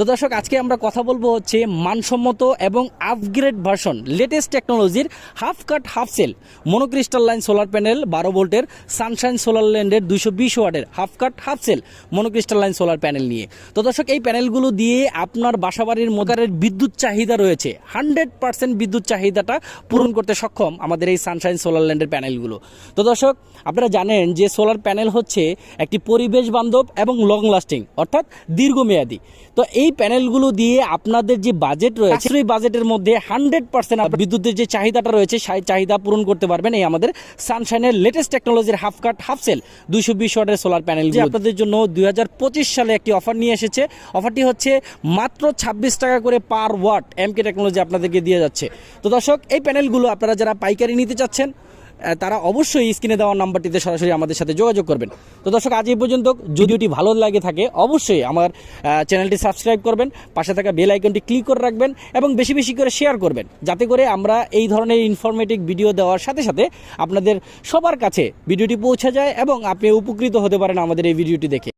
তো দর্শক আজকে আমরা কথা বলবো হচ্ছে মানসম্মত এবং আপগ্রেড ভার্সন লেটেস্ট টেকনোলজির half cut half cell monocrystalline solar panel 12 ভোল্টের সানশাইন সোলার ল্যান্ডের 220 ওয়াটের half cut half cell monocrystalline solar panel নিয়ে। তো দর্শক এই প্যানেলগুলো দিয়ে আপনার বাসাবাড়ির মোকারের বিদ্যুৎ চাহিদা রয়েছে 100% বিদ্যুৎ চাহিদাটা পূরণ করতে সক্ষম আমাদের এই সানশাইন সোলার ল্যান্ডের প্যানেলগুলো। তো দর্শক আপনারা জানেন যে সোলার প্যানেল হচ্ছে একটি পরিবেশ বান্ধব এবং লং লাস্টিং অর্থাৎ দীর্ঘমেয়াদী। তো এই প্যানেলগুলো দিয়ে আপনাদের যে বাজেট রয়েছে সেই বাজেটের মধ্যে 100% বিদ্যুতের যে চাহিদাটা রয়েছে সেই চাহিদা পূরণ করতে পারবেন এই আমাদের সানশাইনের লেটেস্ট টেকনোলজির হাফ কাট হাফ সেল 220 ওয়াটের সোলার প্যানেল। যে আপনাদের জন্য 2025 সালে একটি অফার নিয়ে এসেছে। অফারটি হচ্ছে মাত্র 26 টাকা করে পার ওয়াট এমকে টেকনোলজি আপনাদেরকে দিয়ে যাচ্ছে। তো দর্শক এই প্যানেলগুলো আপনারা যারা পাইকারি নিতে চাচ্ছেন তারা অবশ্যই স্ক্রিনে দেওয়া নাম্বারটিতে সরাসরি আমাদের সাথে যোগাযোগ করবেন। তো দর্শক আজ এই পর্যন্ত, যদি ওটি ভালো লাগে থাকে অবশ্যই আমার চ্যানেলটি সাবস্ক্রাইব করবেন, পাশে থাকা বেল আইকনটি ক্লিক করে রাখবেন এবং বেশি বেশি করে শেয়ার করবেন, যাতে করে আমরা এই ধরনের ইনফরমেটিভ ভিডিও দেওয়ার সাথে সাথে আপনাদের সবার কাছে ভিডিওটি পৌঁছে যায় এবং আপনি উপকৃত হতে পারেন আমাদের এই ভিডিওটি দেখে।